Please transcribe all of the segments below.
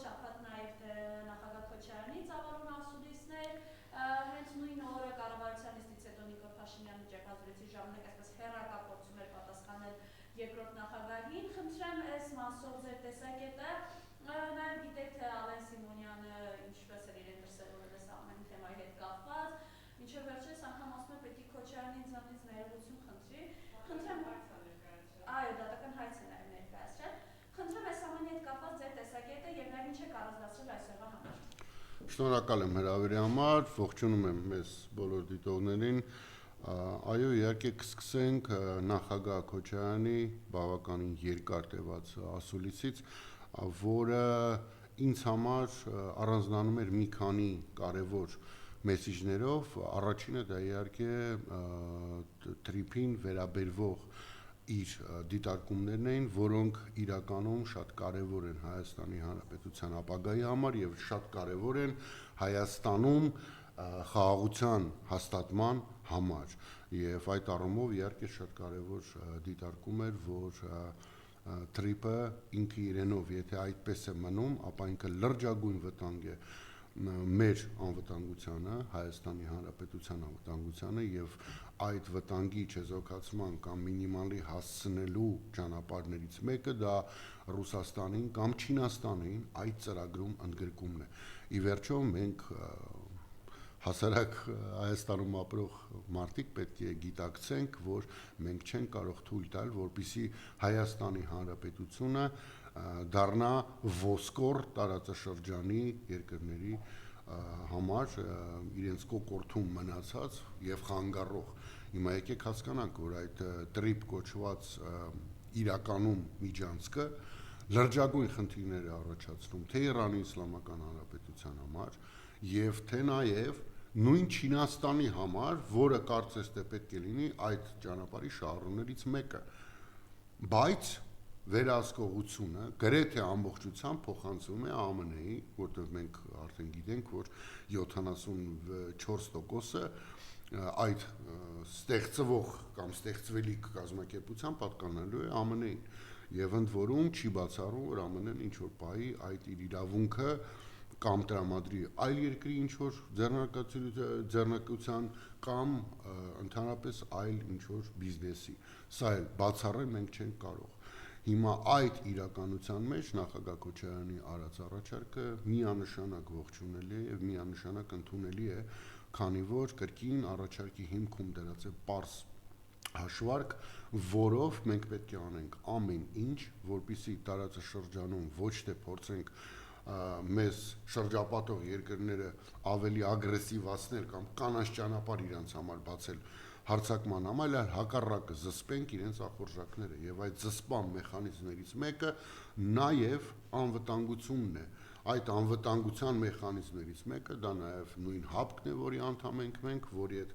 շաբաթ նաև նախագահ Քոչարյանի ծավալուն ասուլիսներ, հենց նույն օրը կառավարության նիստից հետո Նիկոլ Փաշինյանը ճեպազրույցի ժամանակ այսպես հեռակապորցում էր պատասխանել երկրորդ նախագահին, խնդրեմ այս մասով ձեր տեսակետը, նաև գիտեք, թե Ալեն Սիմոնյանը ինչպես էր իրեն դրսևորել այս ամեն թեմայի հետ կապված, մինչև վերջերս անգամ ասում է պետք է Քոչարյանի ինձանից ներողություն խնդրի, խնդրեմ այո, դատական հայց է նաև ներկայացրել, խնդրեմ այս ամենի հետ կապված ձեր տեսակետը եւ նաև ինչ եք առանձնացրել այսօրվա համար։ Շնորհակալ եմ հրավերի համար, ողջունում եմ մեզ բոլոր դիտողներին։ Այո, իհարկե կսկսենք նախագահ Քոչարյանի բավականին երկար տևած ասուլիսից, որը ինձ համար առանձնանում էր մի քանի կարևոր մեսիջներով, առաջինը դա իհարկե տրիփին վերաբերվող իր դիտարկումներն էին, որոնք իրականում շատ կարևոր են Հայաստանի Հանրապետության ապագայի համար եւ շատ կարևոր են Հայաստանում խաղաղության հաստատման համար եւ այդ առումով իհարկե շատ կարևոր դիտարկում էր, որ տրիպը ինքը իրենով, եթե այդպես է մնում, ապա ինքը լրջագույն վտանգ է մեր անվտանգությանը, Հայաստանի Հանրապետության անվտանգությանը եւ այդ վտանգի չեզոքացման կամ մինիմալի հասցնելու ճանապարհներից մեկը դա Ռուսաստանին կամ Չինաստանին այդ ծրագրում ընդգրկումն է։ Ի վերջո մենք հասարակ Հայաստանում ապրող մարդիկ պետք է գիտակցենք, որ մենք չենք կարող թույլ տալ, որպեսզի Հայաստանի Հանրապետությունը դառնա ոսկոր տարածաշրջանի երկրների համար իրենց կոկորթում մնացած եւ խանգարող։ Հիմա եկեք հասկանանք, որ այդ տրիպ կոչված իրականում միջանցքը լրջագույն խնդիրներ է առաջացնում թե Իրանի Իսլամական Հանրապետության համար եւ թե նաեւ նույն Չինաստանի համար, որը կարծես թե պետք է լինի այդ ճանապարհի շահառուներից մեկը, բայց վերահսկողությունը գրեթե ամբողջությամբ փոխանցվում է ԱՄՆ-ի, որտեղ մենք արդեն գիտենք, որ 74%-ը այդ ստեղծվող կամ ստեղծվելիք կազմակերպության պատկանելու է ԱՄՆ-ին եւ ընդ որում չի բացառում, որ ԱՄՆ-ն ինչ որ պահի այդ իր իրավունքը կամ տրամադրի այլ երկրի ինչ որ ձեռնարկության կամ ընդհանրապես այլ ինչ որ բիզնեսի։ Սա էլ բացառել մենք չենք կարող։ Հիմա այդ իրականության մեջ նախագահ Քոչարյանի արած առաջարկը միանշանակ ողջունելի է եւ միանշանակ ընդունելի է, քանի որ կրկին առաջարկի հիմքում դրած է պարզ հաշվարկ, որով մենք պետք է անենք ամեն ինչ, որպեսզի տարածաշրջանում ոչ թե փորձենք մեզ շրջապատող երկրները ավելի ագրեսիվացնել կամ կանաչ ճանապարհ իրենց համար բացել հարձակման համար, այլ հակառակը զսպենք իրենց ախորժակները եւ այդ զսպման մեխանիզմներից մեկը նաեւ անվտանգությունն է։ Այդ անվտանգության մեխանիզմներից մեկը դա նաեւ նույն ՀԱՊԿ-ն է, որի անդամ ենք մենք, որի հետ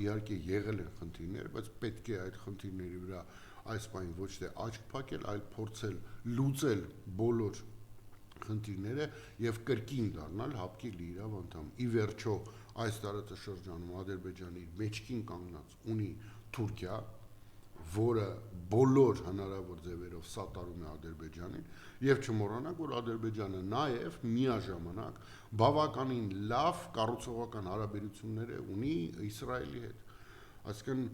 իհարկե եղել են խնդիրներ, բայց պետք է այդ խնդիրների վրա այս բան ոչ թե աչք փակել, այլ փորձել լուծել բոլոր խնդիրները եւ կրկին դառնալ ՀԱՊԿ-ի լիիրավ անդամ։ Ի վերջո այս տարածաշրջանում Ադրբեջանի մեջքին կանգնած ունի Թուրքիա, որը բոլոր հնարավոր ձևերով սատարում է Ադրբեջանին եւ չմոռանանք, որ Ադրբեջանը նաեւ միաժամանակ բավականին լավ կառուցողական հարաբերություններ ունի Իսրայելի հետ։ Այսինքն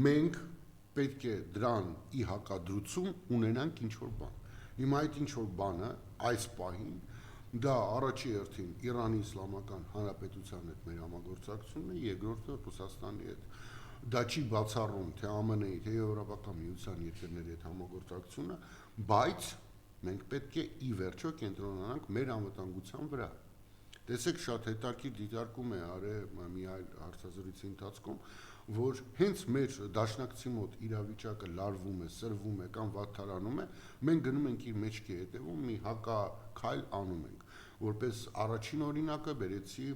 մենք պետք է դրան ի հակադրություն ունենանք ինչ որ բան։ Հիմա այդ ինչ որ բանը այս պահին դա առաջի հերթին Իրանի Իսլամական Հանրապետության հետ մեր համագործակցությունն է, երկրորդը Ռուսաստանի հետ։ Դա չի բացառում թե ԱՄՆ-ի, թե Եվրոպական միության երկրների հետ համագործակցությունը, բայց մենք պետք է ի վերջո կենտրոնանանք մեր անվտանգության վրա։ Տեսեք, շատ հետաքրքիր դիտարկում է արել մի այլ հարցազրույցի ընթացքում, որ հենց մեր դաշնակցի մոտ իրավիճակը լարվում է, սրվում է կամ վատթարանում է, մենք գնում ենք իր մեջքի հետևում մի հակաքայլ անում ենք, որպես առաջին օրինակը բերեցի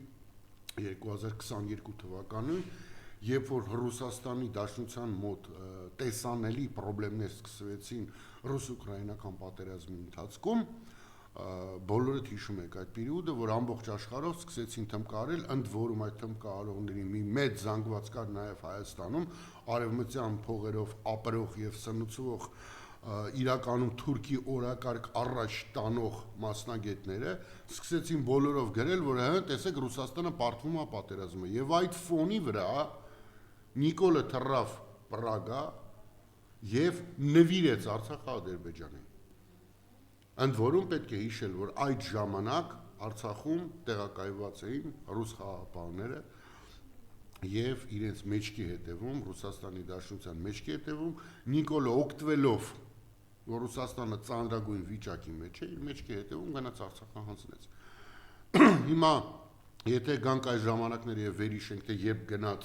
2022 թվականին, երբ որ Ռուսաստանի Դաշնության մոտ տեսանելի խնդիրներ սկսվեցին ռուս-ուկրաինական պատերազմի ընթացքում, բոլորդ հիշում եք այդ պերիոդը, որ ամբողջ աշխարհով սկսեցին թմկարել, ընդ որում այդ թմկարողների մի մեծ զանգված կար նաև Հայաստանում, արևմտյան փողերով ապրող եւ սնուցվող իրականում Թուրքի օրակարգ առաջ տանող մասնագետները սկսեցին բոլորով գրել, որ տեսեք Ռուսաստանը պարտվում է պատերազմը, եւ այդ ֆոնի վրա Նիկոլը թռավ Պրագա եւ նվիրեց Արցախը Ադրբեջանին։ Ընդ որում պետք է հիշել, որ այդ ժամանակ Արցախում տեղակայված էին ռուս խաղաղապահները եւ իրենց մեջքի հետևում, Ռուսաստանի Դաշնության մեջքի հետևում Նիկոլը օգտվելով, որ Ռուսաստանը ծանրագույն վիճակի մեջ է, իր մեջքի հետևում գնաց Արցախը հանձնեց։ Հիմա եթե գանք այս ժամանակները եւ վերհիշենք, թե երբ գնաց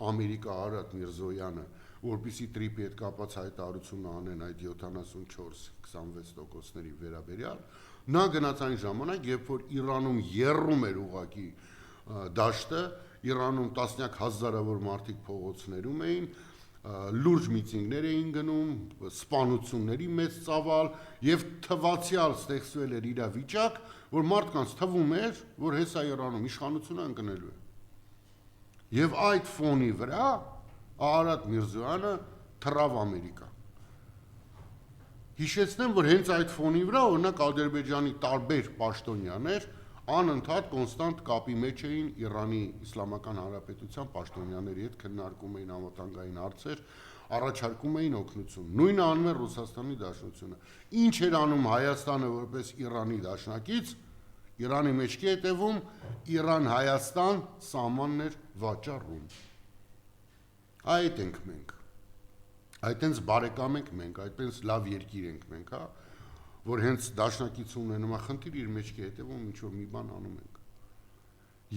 Ամերիկա Արադ Միրզոյանը, որպեսի տրիպի հետ կապած հայտարարություն անեն այդ 74-26%-ների վերաբերյալ, նա գնաց այն ժամանակ, երբ որ Իրանում եռում էր ուղակի դաշտը, Իրանում տասնյակ հազարավոր մարդիկ փողոցներում էին, լուրջ միտինգներ էին գնում, սպանությունների մեծ ծավալ եւ թվացial ստեղծվել էր իրավիճակ, որ մարդկանց թվում էր, որ հեսա Իրանում իշխանությունը ընկնելու է։ Եվ այդ ֆոնի վրա Արադ Միրզոյանը թռավ Ամերիկա։ Հիշեցնեմ, որ հենց այդ ֆոնի վրա օրինակ Ադրբեջանի տարբեր պաշտոնյաներ անընդհատ կոնստանտ կապի մեջ էին Իրանի Իսլամական Հանրապետության պաշտոնյաների հետ, քննարկում էին անվտանգային հարցեր, առաջարկում էին օգնություն։ Նույնը անում է Ռուսաստանի Դաշնությունը։ Ինչ էր անում Հայաստանը որպես Իրանի դաշնակից, Իրանի մեջքի հետևում Իրան-Հայաստան սահմաններ վաճառում։ Այդ ենք մենք։ Այդտենց բարեկամ ենք մենք, այդտենց լավ երկիր ենք մենք, հա, որ հենց դաշնակից ունենում է խնդիր իր մեջքի հետևում ինչ-որ մի բան անում ենք։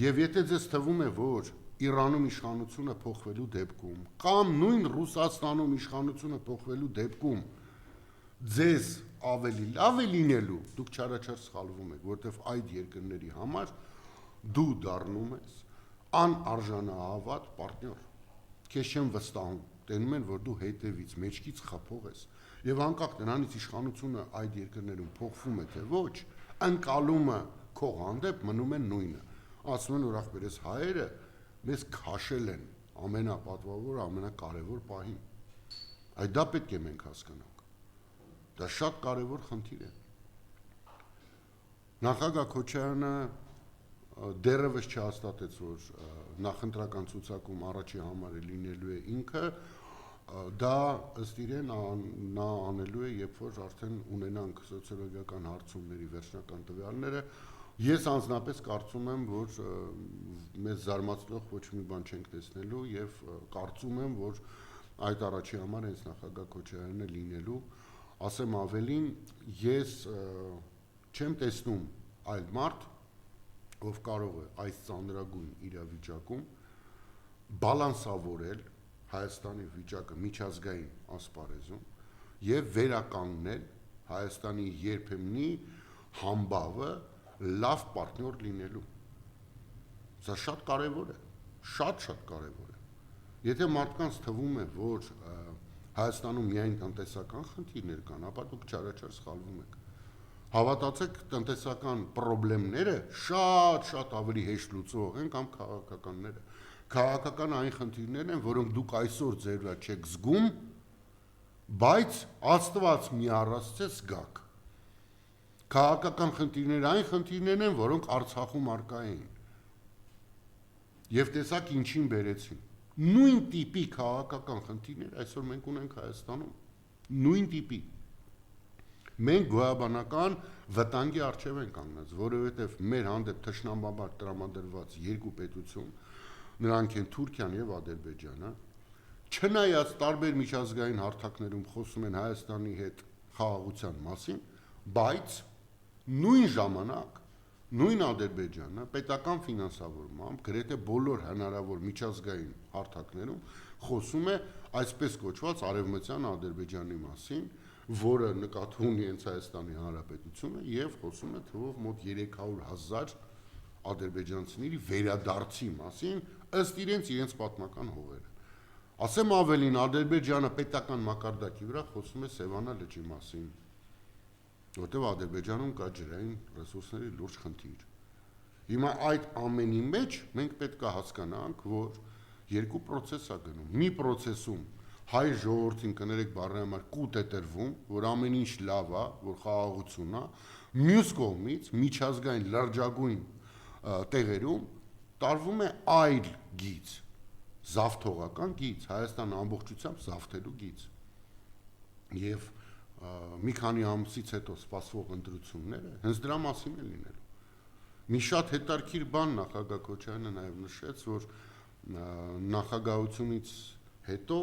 Եվ եթե ձեզ թվում է, որ Իրանում իշխանությունը փոխվելու դեպքում կամ նույն Ռուսաստանում իշխանությունը փոխվելու դեպքում ձեզ ավելի լավ է լինելու, դուք չարաչար սխալվում եք, որտեվ այդ երկրների համար դու դառնում ես անարժանահավատ պարտներ։ Քեզ չեմ վստահում, տենում են, որ դու հետևից, մեջքից խփող ես։ Եվ անկախ նրանից իշխանությունը այդ երկրներում փոխվում է թե ոչ, ընկալումը քո հանդեպ մնում է նույնը։ Ասում են, որ ախպերես հայերը մեզ քաշել են ամենապատվավոր, ամենակարևոր պահին։ Այդ դա պետք է մենք հասկանանք։ Դա շատ կարևոր խնդիր է։ Նախագահ Քոչարյանը դեռևս չհաստատեց, որ նախընտրական ցուցակում առաջի համարը լինելու է ինքը, դա ըստ իրեն նա անելու է, երբ որ արդեն ունենանք սոցիոլոգիական հարցումների վերջնական տվյալները։ Ես անձնապես կարծում եմ, որ մեզ զարմացնող ոչ մի բան չենք տեսնելու եւ կարծում եմ, որ այդ առաջի համար հենց նախագահ Քոչարյանն է լինելու։ Ասեմ ավելին, ես չեմ տեսնում այլ մարդ, ով կարող է այս ծանրագույն իրավիճակում բալանսավորել Հայաստանի վիճակը միջազգային ասպարեզում եւ վերականգնել Հայաստանի երբեմնի համբավը լավ պարտներ լինելու։ Սա շատ կարևոր է, շատ կարևոր է։ Եթե մարդկանց թվում է, որ Հայաստանում միայն տնտեսական խնդիրներ կան, ապա դուք չարաչար սխալվում եք։ Հավատացեք, տնտեսական խնդիրները շատ ավելի հեշտ լուծվող են կամ քաղաքականները։ Քաղաքական այն խնդիրներն են, որոնք դուք այսօր ձեր վրա չեք զգում, բայց Աստված մի առասցե զգաք։ Քաղաքական խնդիրները այն խնդիրներն են, որոնք Արցախում արկա էին։ Եվ տեսակ ինչին բերեցին։ Նույն տիպի քաղաքական խնդիրներ այսօր մենք ունենք Հայաստանում։ Նույն տիպի։ Մենք գոյաբանական վտանգի առջև ենք կանգնած, որովհետև մեր հանդեպ թշնամաբար տրամադրված երկու պետություն, նրանք են Թուրքիան եւ Ադրբեջանը, չնայած տարբեր միջազգային հարթակներում խոսում են Հայաստանի հետ խաղաղության մասին, բայց նույն ժամանակ նույն Ադրբեջանը պետական ֆինանսավորմամբ գրեթե բոլոր հնարավոր միջազգային հարթակներում խոսում է այսպես կոչված արևմտյան Ադրբեջանի մասին, որը նկատի ունի հենց Հայաստանի Հանրապետությունը եւ խոսում է թվով մոտ 300,000 ադրբեջանցիների վերադարձի մասին, ըստ իրենց պատմական հողերը։ Ասեմ ավելին, Ադրբեջանը պետական մակարդակի վրա խոսում է Սևանա լճի մասին, որտեղ Ադրբեջանում կա ջրային ռեսուրսների լուրջ խնդիր։ Հիմա այդ ամենի մեջ մենք պետք է հասկանանք, որ երկու process է գնում։ Մի process-ում հայ ժողովրդին կներեք բառի համար կուտ է տրվում, որ ամեն ինչ լավ է, որ խաղաղություն է, մյուս կողմից միջազգային լրջագույն տեղերում տարվում է այլ գիծ, զավթողական գիծ, Հայաստանը ամբողջությամբ զավթելու գիծ։ Եվ մի քանի ամսից հետո սպասվող ընտրությունները հենց դրա մասին է լինելու։ Մի շատ հետաքրքիր բան նախագահ Քոչարյանը նաև նշեց, որ նախագահությունից հետո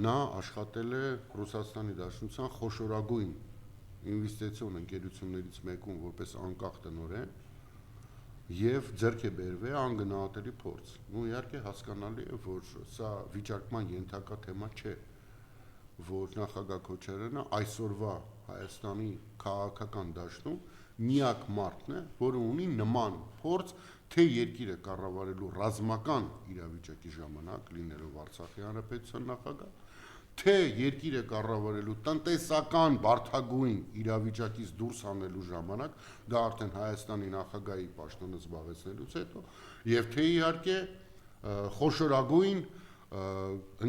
նա աշխատել է Ռուսաստանի Դաշնության խոշորագույն ինվեստիցիոն ընկերություններից մեկում որպես անկախ տնօրեն եւ ձեռք է բերվել անգնահատելի փորձ։ Ու իհարկե հասկանալի է, որ սա վիճարկման ենթակա թեմա չէ, որ նախագահ Քոչարյանը այսօրվա Հայաստանի քաղաքական դաշտում միակ մարդն է, որը ունի նման փորձ, թե երկիրը կառավարելու ռազմական իրավիճակի ժամանակ, լինելով Արցախի հանրապետության նախագահ, թե երկիրը կառավարելու տնտեսական բարդագույն իրավիճակից դուրս հանելու ժամանակ, դա արդեն Հայաստանի նախագահի պաշտոնը զբաղեցնելուց հետո, եւ թե իհարկե խոշորագույն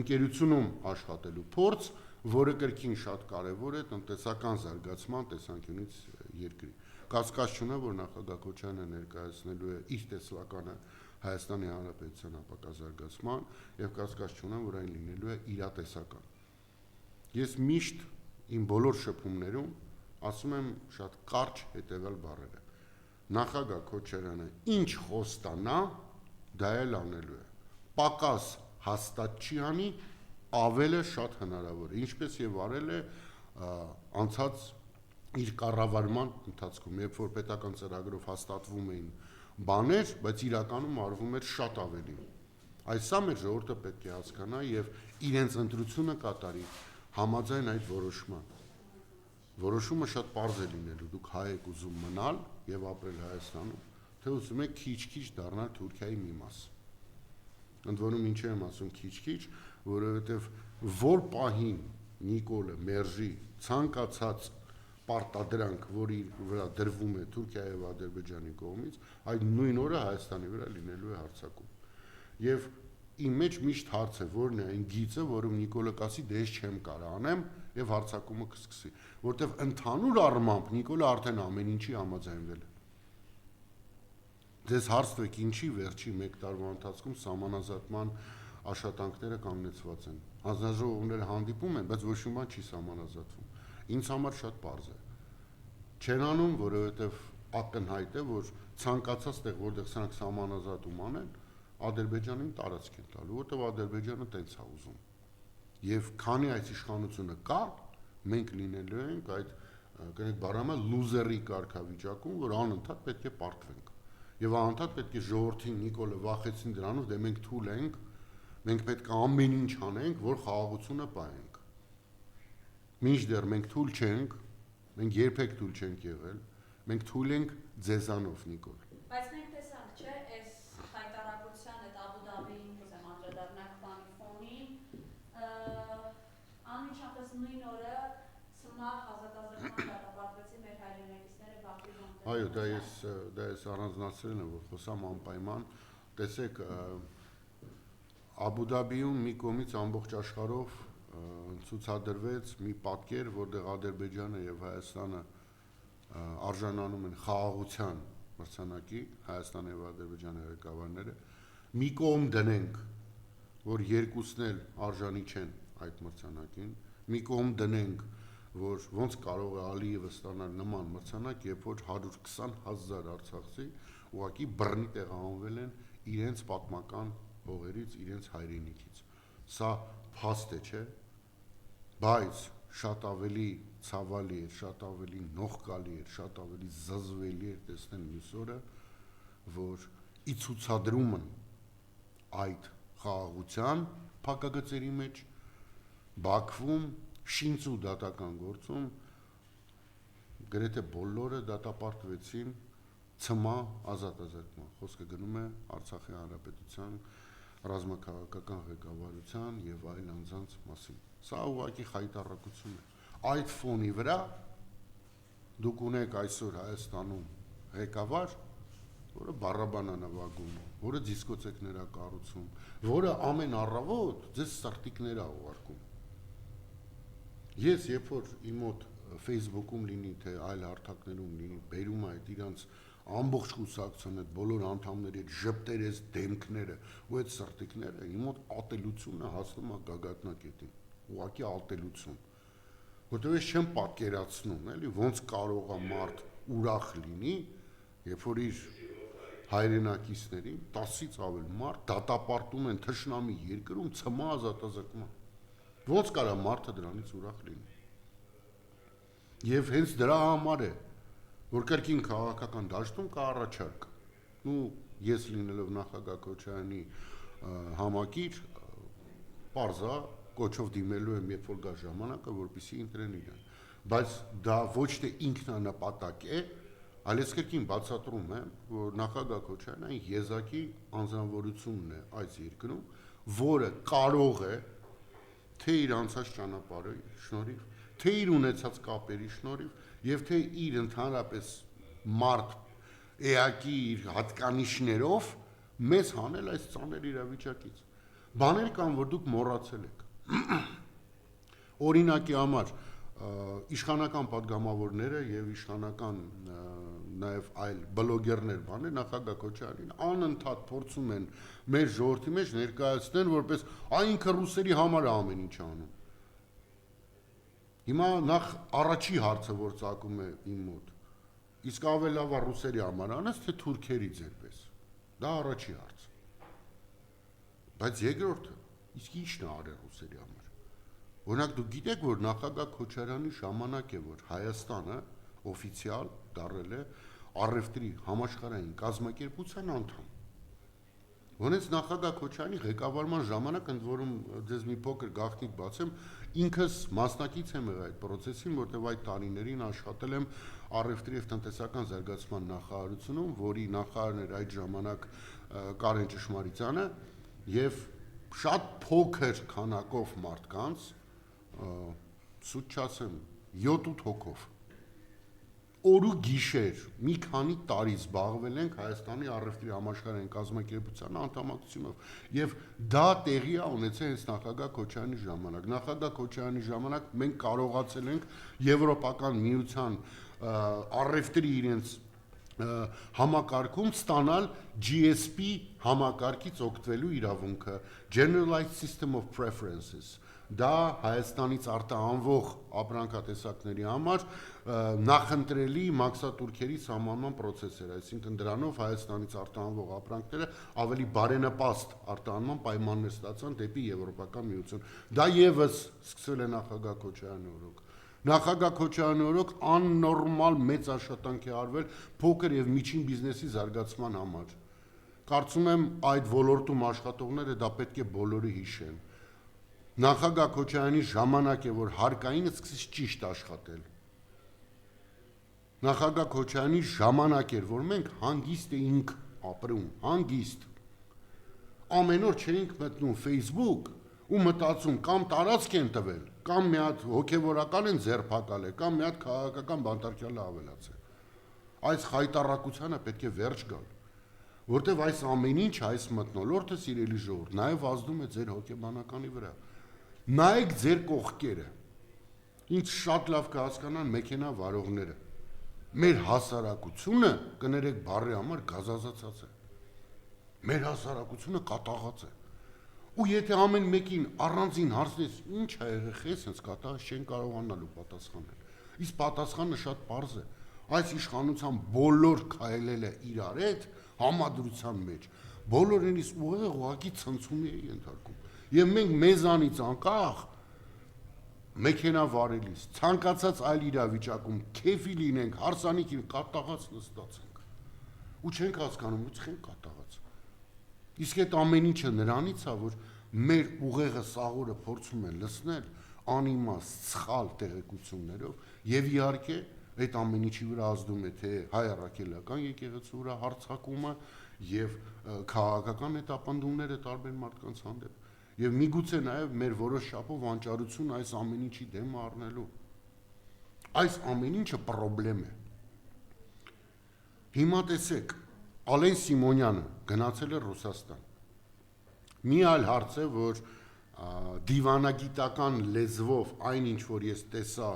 ընկերությունում աշխատելու փորձ, որը կրկին շատ կարևոր է տնտեսական զարգացման տեսանկյունից երկրի։ Կասկած չունեմ, որ նախագահ Քոչարյանը ներկայացնելու է իր տեսլականը Հայաստանի Հանրապետության ապակազարգացման եւ կասկած չունեմ, որ այն լինելու է իրատեսական։ Ես միշտ իմ բոլոր շփումներում ասում եմ շատ կարճ հետեւյալ բառերը. նախագահ Քոչարյանը ինչ խոստանա, դա էլ անելու է։ Պակաս հաստատ չի անի, ավելը շատ հնարավոր է, ինչպես եւ արել է անցած իր կառավարման ընթացքում, երբ որ պետական ծրագրով հաստատվում էին բաներ, բայց իրականում արվում էր շատ ավելի։ Այս սա մեր ժողովուրդը պետք է հասկանա եւ իրենց ընտրությունը կատարի համաձայն այդ որոշման։ Որոշումը շատ պարզ է լինելու, դուք հայ եք ուզում մնալ եւ ապրել Հայաստանում, թե ուզում եք քիչ-քիչ դառնալ Թուրքիայի մի մաս։ Ընդ որում ինչ եմ ասում քիչ-քիչ, որովհետեւ որ պահին Նիկոլը մերժի ցանկացած պարտադրանք, որի վրա դրվում է Թուրքիայի եւ Ադրբեջանի կողմից, այդ նույն օրը Հայաստանի վրա լինելու է հարձակում։ Եվ իմ մեջ միշտ հարց է, որն է այն գիծը, որում Նիկոլը կասի, դե ես չեմ կարող անեմ եւ հարձակումը կսկսի, որտեվ ընդհանուր առմամբ Նիկոլը արդեն ամեն ինչի համաձայնվել է։ Ձեզ հարցվեք, ինչի վերջի 1 տարվա ընթացքում սահմանազատման աշխատանքները կանգնեցված են։ Հանձնաժողովները հանդիպում են, բայց ոչ մի բան չի սահմանազատվում։ Ինձ համար շատ պարզ է։ Չեն անում, որովհետև ակնհայտ է, որ ցանկացած տեղ, որտեղ սրանք սահմանազատում անեն, Ադրբեջանին տարածք են տալու, որտեղ Ադրբեջանը տենց է ուզում։ Եվ քանի այս իշխանությունը կա, մենք լինելու ենք այդ կներեք բառամը լուզերի կարգավիճակում, որ անընդհատ պետք է պարտվենք։ Եվ անընդհատ պետք է ժողովրդին Նիկոլը վախեցին դրանով, դե մենք թույլ ենք, մենք պետք է ամեն ինչ անենք, որ խաղաղությունը պահենք։ Մինչդեռ մենք թույլ չենք, մենք երբեք թույլ չենք եղել, մենք թույլ ենք ձեզանով, Նիկոլ։ Բայց մենք տեսանք, չէ, այս հայտարարության այդ Աբու Դաբիին կուզեմ անդրադառնանք բանի ֆոնին, անմիջապես նույն օրը սմա հազատազրկման դատապարտվեցին մեր հայրենակիցները Բաքվի Դոնտեի։ Այո, դա ես առանձնացրել եմ, որ խոսամ անպայման, տեսեք, Աբու Դաբիում մի կողմից ամբողջ աշխարհով ցուցադրվեց մի պատկեր, որտեղ Ադրբեջանը եւ Հայաստանը արժանանում են խաղաղության մրցանակի, Հայաստանը եւ Ադրբեջանի ղեկավարները, մի կողմ դնենք, որ երկուսն էլ արժանի չեն այդ մրցանակին, մի կողմ դնենք, որ ոնց կարող է Ալիևը ստանալ նման մրցանակ, երբ որ 120,000 արցախցի ուղղակի բռնի տեղահանվել են իրենց պատմական հողերից, իրենց հայրենիքից։ Սա փաստ է, չէ՞։ Բայց շատ ավելի ցավալի էր, շատ ավելի նողկալի էր, շատ ավելի զզվելի էր տեսնել մյուս օրը, որ ի ցուցադրումն այդ խաղաղության փակագծերի մեջ Բաքվում շինծու դատական գործում գրեթե բոլորը դատապարտվեցին ցմահ ազատազրկման։ Խոսքը գնում է Արցախի հանրապետության ռազմաքաղաքական ղեկավարության եւ այլ անձանց մասին։ Սա ուղղակի խայտառակություն է։ Այդ ֆոնի վրա դուք ունեք այսօր Հայաստանում ղեկավար, որը բառաբան է նվագում, որը դիսկոթեկներ է կառուցում, որը ամեն առավոտ ձեզ սրտիկներ է ուղարկում։ Ես երբ որ իմ մոտ Facebook-ում լինի, թե այլ հարթակներում լինի, բերում է այդ իրանց ամբողջ կուսակցության այդ բոլոր անդամների այդ ժպտերես դեմքները ու այդ սրտիկները, իմ մոտ ատելությունը հասնում է գագաթնակետին, ուղղակի ատելություն, որտեղ ես չեմ պատկերացնում, էլի, ոնց կարող է մարդ ուրախ լինի, երբ որ իր հայրենակիցներին 10-ից ավել մարդ դատապարտում են թշնամի երկրում ցմահ ազատազրկման, ոնց կարա մարդը դրանից ուրախ լինի։ Եվ հենց դրա համար է, որ կրկին քաղաքական դաշտում կա առաջարկ։ Ես լինելով նախագահ Քոչարյանի համակիր, պարզա կոչով դիմելու եմ, երբ որ գա ժամանակը, որպեսզի ընտրեն իրեն։ Բայց դա ոչ թե ինքնանպատակ է, այլ ես կրկին բացատրում եմ, որ նախագահ Քոչարյանը եզակի անձնավորությունն է այս երկրում, որը կարող է թե իր անցած ճանապարհի շնորհիվ, թե իր ունեցած կապերի շնորհիվ, եւ թե իր ընդհանրապես մարդ էակի իր հատկանիշներով մեզ հանել այս ծանր իրավիճակից։ Բաներ կան, որ դուք մոռացել եք։ Օրինակի համար իշխանական падգամավորները եւ իշխանական նաեւ այլ բլոգերներ բաներ նախագահ Քոչարյանին անընդհատ փորձում են մեր ժողովրդի մեջ ներկայացնել որպես ինքը ռուսերի համար է ամեն ինչ անում։ Հիմա նախ առաջի հարցը, որ ծագում է իմ մոտ, իսկ ավելի լավ է ռուսերի համար անես, թե թուրքերի ձերպես։ Դա առաջի հարց։ Բայց երկրորդը, իսկ ի՞նչն է արել ռուսերի համար։ Օրինակ դուք գիտեք, որ նախագահ Քոչարյանի ժամանակ է, որ Հայաստանը օֆիցիալ դարձել է առևտրի համաշխարհային կազմակերպության անդամ։ Ոնց նախագահ Քոչարյանի ղեկավարման ժամանակ, ընդ որում ձեզ մի փոքր գաղտնիք բացեմ, ինքս մասնակից եմ եղել այդ process-ին, որտեղ այդ տարիներին աշխատել եմ առևտրի եւ տնտեսական զարգացման նախարարությունում, որի նախարարն էր այդ ժամանակ Կարեն Ճշմարիտյանը, եւ շատ փոքր քանակով մարդկանց, սուտ չասեմ, 7-8 հոգով օր ու գիշեր մի քանի տարի զբաղվել ենք Հայաստանի առևտրի համաշխարհային կազմակերպության անդամակցությունով եւ դա տեղի է ունեցել հենց նախագահ Քոչարյանի ժամանակ։ Նախագահ Քոչարյանի ժամանակ մենք կարողացել ենք Եվրոպական միության առևտրի իրենց համակարգում ստանալ GSP համակարգից օգտվելու իրավունքը, Generalized System of Preferences։ Դա Հայաստանից արտահանվող ապրանքատեսակների համար նախընտրելի մաքսատուրքերի սահմանման process էր, այսինքն դրանով Հայաստանից արտահանվող ապրանքները ավելի բարենպաստ արտահանման պայմաններ ստացան դեպի Եվրոպական միություն։ Դա եւս սկսվել է նախագահ Քոչարյանի օրոք։ Նախագահ Քոչարյանի օրոք աննորմալ մեծ աշխատանք է արվել փոքր եւ միջին բիզնեսի զարգացման համար։ Կարծում եմ այդ ոլորտում աշխատողները դա պետք է բոլորը հիշեն։ Նախագահ Քոչարյանի ժամանակ է, որ հարկայինը սկսեց ճիշտ աշխատել։ Նախագահ Քոչարյանի ժամանակ էր, որ մենք հանգիստ էինք ապրում, հանգիստ։ Ամեն օր չէինք մտնում Facebook ու մտածում կամ տարածք են տվել, կամ մի հատ հոգևորական են ձերբակալել, կամ մի հատ քաղաքական բանտարկյալ ավելացել։ Այս խայտարակությանը պետք է վերջ գալ, որտեվ այս ամեն ինչ, այս մթնոլորտը, սիրելի ժողովուրդ, նաև ազդում է ձեր հոգեբանականի վրա։ Նայեք ձեր կողքերը, ինձ շատ լավ կհասկանան մեքենա վարողները, մեր հասարակությունը, կներեք բառի համար, գազազացած է, մեր հասարակությունը կատաղած է, ու եթե ամեն մեկին առանձին հարցնես, ինչ է երեխես, հենց կատաղած չեն կարողանալու պատասխանել, իսկ պատասխանը շատ պարզ է, այս իշխանության բոլոր քայլերը իրար հետ համադրության մեջ, բոլորինից ուղղակի ցնցումի է ենթարկում։ Եվ մենք մեզանից անկախ մեքենա վարելիս, ցանկացած այլ իրավիճակում քեֆի լինենք, հարսանիքին կատաղած նստած ենք։ Ու չենք հասկանում, ո՞նց ենք կատաղած։ Իսկ այդ ամեն ինչը նրանից է, որ մեր ուղեղը սաղորը փորձում են լցնել անիմաստ սխալ տեղեկություններով եւ իհարկե այդ ամեն ինչի վրա ազդում է թե հայ առաքելական եկեղեցու վրա հարձակումը եւ քաղաքական հետապնդումները տարբեր մարդկանց հանդեպ։ Եվ միգուցե նաև մեր որոշ շապով անճարություն այս ամեն ինչի դեմ առնելու։ Այս ամեն ինչը պրոբլեմ է։ Հիմա տեսեք, Ալեն Սիմոնյանը գնացել է Ռուսաստան։ Մի այլ հարց է, որ դիվանագիտական լեզվով այն ինչ որ ես տեսա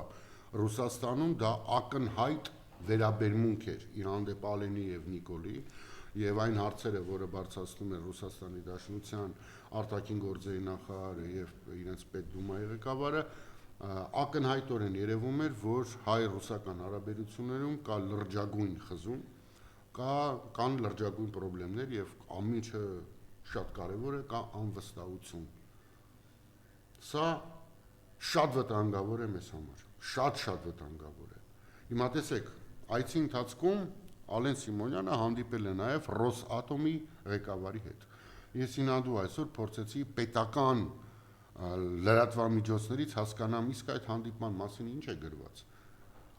Ռուսաստանում, դա ակնհայտ վերաբերմունք էր իր հանդեպ Ալենի եւ Նիկոլի, եւ այն հարցերը, որը բարձրացնում է Ռուսաստանի Դաշնության արտաքին գործերի նախարարը եւ իրենց պետդումայի ղեկավարը, ակնհայտորեն երևում էր, որ հայ-ռուսական հարաբերություններում կա լրջագույն խզում, կան լրջագույն խնդիրներ եւ ամենը շատ կարևոր է, կա անվստահություն։ Սա շատ վտանգավոր է մեզ համար, շատ վտանգավոր է։ Հիմա տեսեք, այցի ընթացքում Ալեն Սիմոնյանը հանդիպել է նաև Ռոսատոմի ղեկավարի հետ։ Ես ինանդու այսօր փորձեցի պետական լրատվամիջոցներից հասկանամ իսկ այդ հանդիպման մասին ինչ է գրված։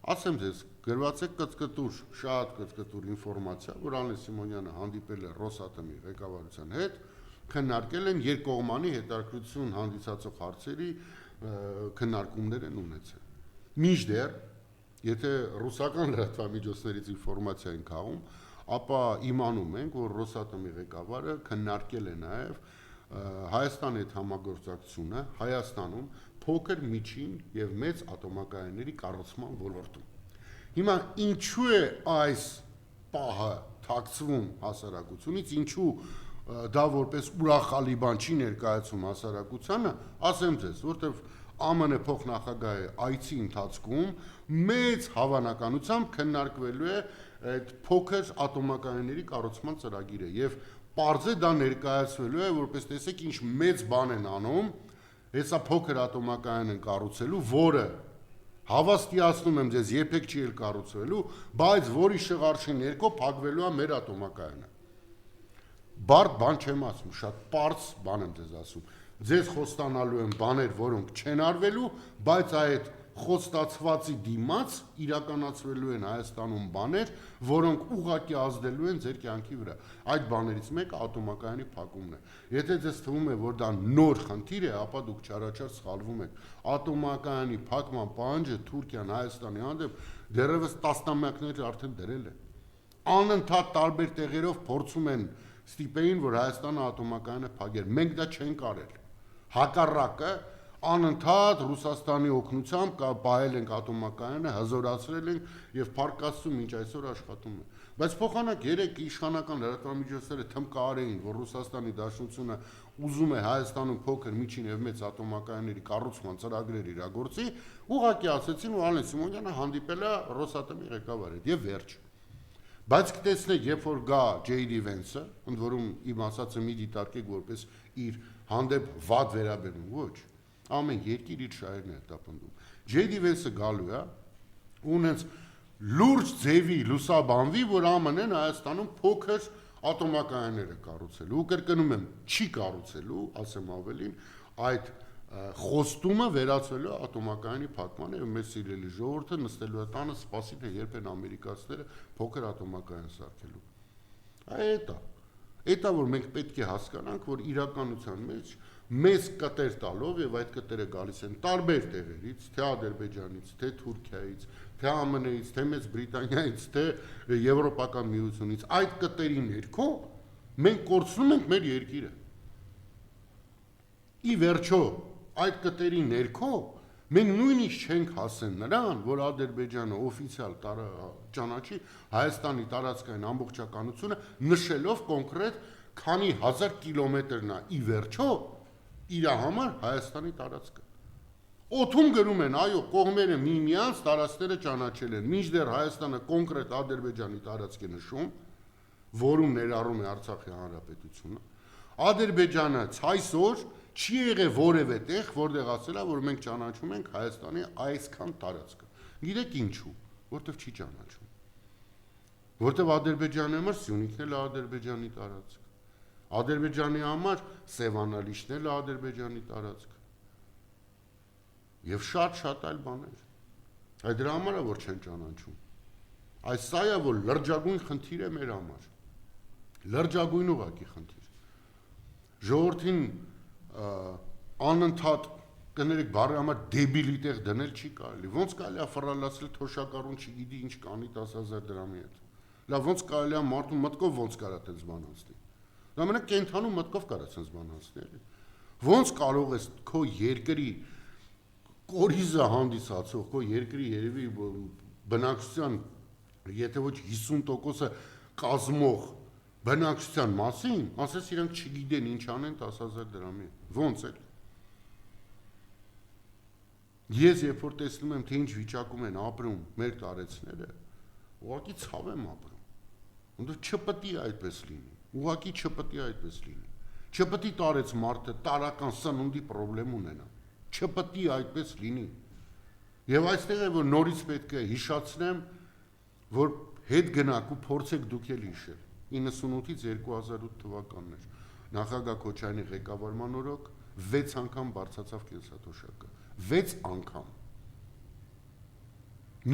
Ասեմ ձեզ, գրված է կծկտուր, շատ կծկտուր ինֆորմացիա, որ Ալեն Սիմոնյանը հանդիպել է Ռոսատոմի ղեկավարության հետ, քննարկել են երկկողմանի հետաքրքրություն հանդիսացող հարցերի քննարկումներ են ունեցել։ Մինչդեռ, եթե ռուսական լրատվամիջոցներից ինֆորմացիա ենք հաղում, ապա իմանում ենք, որ Ռոսատոմի ղեկավարը քննարկել է նաև Հայաստանի հետ համագործակցությունը Հայաստանում փոքր, միջին եւ մեծ ատոմակայանների կառուցման ոլորտում։ Հիմա ինչու է այս պահը թաքցվում հասարակությունից, ինչու դա որպես ուրախալի բան չի ներկայացում հասարակությանը, ասեմ ձեզ, որտեվ ԱՄՆ փոխնախագահի այցի ընթացքում մեծ հավանականությամբ քննարկվելու է այդ փոքր ատոմակայանների կառուցման ծրագիրը եւ պարզե դա ներկայացվելու է, որպես տեսեք ինչ մեծ բան են անում, հեսա փոքր ատոմակայան են կառուցելու, որը հավաստիացնում եմ ձեզ, երբեք չի էլ կառուցվելու, բայց որի շղարշի ներքո փակվելու է մեր ատոմակայանը։ Բարդ բան չեմ ասում, շատ պարզ բան եմ ձեզ ասում։ Ձեզ խոստանալու են բաներ, որոնք չեն արվելու, բայց այդ խոստացվածի դիմաց իրականացվելու են Հայաստանում բաներ, որոնք ուղղակի ազդելու են ձեր կյանքի վրա։ Այդ բաներից մեկը ատոմակայանի փակումն է։ Եթե ձեզ թվում է, որ դա նոր խնդիր է, ապա դուք չարաչար սխալվում եք։ Ատոմակայանի փակման պահանջը Թուրքիան Հայաստանի հանդեպ դեռևս տասնամյակներ արդեն դրել է։ Անընդհատ տարբեր տեղերով փորձում են ստիպեին, որ Հայաստանը ատոմակայանը փակեր։ Մենք դա չենք արել։ Հակառակը անընդհատ Ռուսաստանի օգնությամբ պահել ենք ատոմակայանը, հզորացրել ենք եւ փառկաստում մինչ այսօր աշխատում է։ Բայց փոխանակ երեք իշխանական լրատվամիջոցները թմկահար էին, որ Ռուսաստանի Դաշնությունը ուզում է Հայաստանում փոքր, միջին եւ մեծ ատոմակայանների կառուցման ծրագրեր իրագործի, ուղղակի ասեցին, որ Ալեն Սիմոնյանը հանդիպել է Ռոսատոմի ղեկավարի հետ եւ վերջ։ Բայց կտեսնեք, երբ որ գա J.D. Vance-ը, ընդ որում իմ ասածը մի դիտարկեք որպես իր հանդեպ վատ վերաբերում, ոչ, ամեն երկիր իր շահերն է հետապնդում։ J.D. Vance-ը գալու է, ունենց լուրջ ձևի լուսաբանվի, որ ԱՄՆ-ն Հայաստանում փոքր ատոմակայաններ է կառուցելու, ու կրկնում եմ, չի կառուցելու, ասեմ ավելին, այդ խոստումը վերածվելու ատոմակայանի փակման եւ մեր սիրելի ժողովուրդը նստելու է տանը սպասի թե երբ են ամերիկացիները փոքր ատոմակայան սարքելու։ Էտա որ մենք պետք է հասկանանք, որ իրականության մեջ մեծ կտեր տալով եւ այդ կտերը գալիս են տարբեր տեղերից, թե Ադրբեջանից, թե Թուրքիայից, թե ԱՄՆ-ից, թե Մեծ Բրիտանիայից, թե Եվրոպական միությունից, այդ կտերի ներքո մենք կորցնում ենք մեր երկիրը։ Ի վերջո այդ կտերի ներքո մենք նույնիսկ չենք հասել նրան, որ Ադրբեջանը օֆիցիալ ճանաչի Հայաստանի տարածքային ամբողջականությունը, նշելով կոնկրետ քանի հազար կիլոմետրն է ի վերջո իր համար Հայաստանի տարածքը։ Օդում գրում են, այո, կողմերը միմյանց տարածքները ճանաչել են, մինչդեռ Հայաստանը կոնկրետ Ադրբեջանի տարածք է նշում, որում ներառում է Արցախի հանրապետությունը։ Ադրբեջանը այսօր չի եղել որևէ տեղ, որտեղ ասել է, որ մենք ճանաչում ենք Հայաստանի այսքան տարածքը։ Գիտեք ինչու, որտեղ չի ճանաչում։ Որտեղ Ադրբեջանի համար Սյունիքն էլ է Ադրբեջանի տարածք։ Ադրբեջանի համար Սևանալիշն էլ է Ադրբեջանի տարածք։ Եվ շատ այլ բաներ։ Այդ դրա համար է, որ չեն ճանաչում։ Այս սա է, որ լրջագույն խնդիր է մեր համար։ Լրջագույն ուղղակի խնդիր։ Ժողովրդին անընդհատ կներեք բառի համար դեբիլի տեղ դնել չի կարելի։ Ոնց կարելի է ֆռալացնել թոշակառուն չգիտի ինչ կանի 10,000 դրամի հետ։ Լավ, ոնց կարելի է մարդու մտքով ոնց կարա տենց բան անցնի։ Դա մենակ կենթանու մտքով կարա տենց բան անցնի, էլի։ Ոնց կարող ես քո երկրի կորիզը հանդիսացող, քո երկրի երևի բնակչության, եթե ոչ 50%-ը կազմող բնակչության մասին, ասես իրանք չգիտեն ինչ անեն 10,000 դրամի։ Ոնց է։ Ես երբ որ տեսնում եմ, թե ինչ վիճակում են ապրում մեր տարեցները, ուղղակի ցավ եմ ապրում։ Ոնց չպետք է այդպես լինի։ Ուղղակի չպետք է այդպես լինի։ Չպետք է տարեց մարդը տարական սնունդի խնդրեմ ունենա։ Չպետք է այդպես լինի։ Եվ այստեղ է որ նորից պետք է հիշացնեմ, որ հետ գնաք ու փորձեք դուք էլ հիշել 98-ից 2008 թվականներ նախագահ Քոչարյանի ղեկավարման օրոք 6 անգամ բարձրացավ կենսաթոշակը 6 անգամ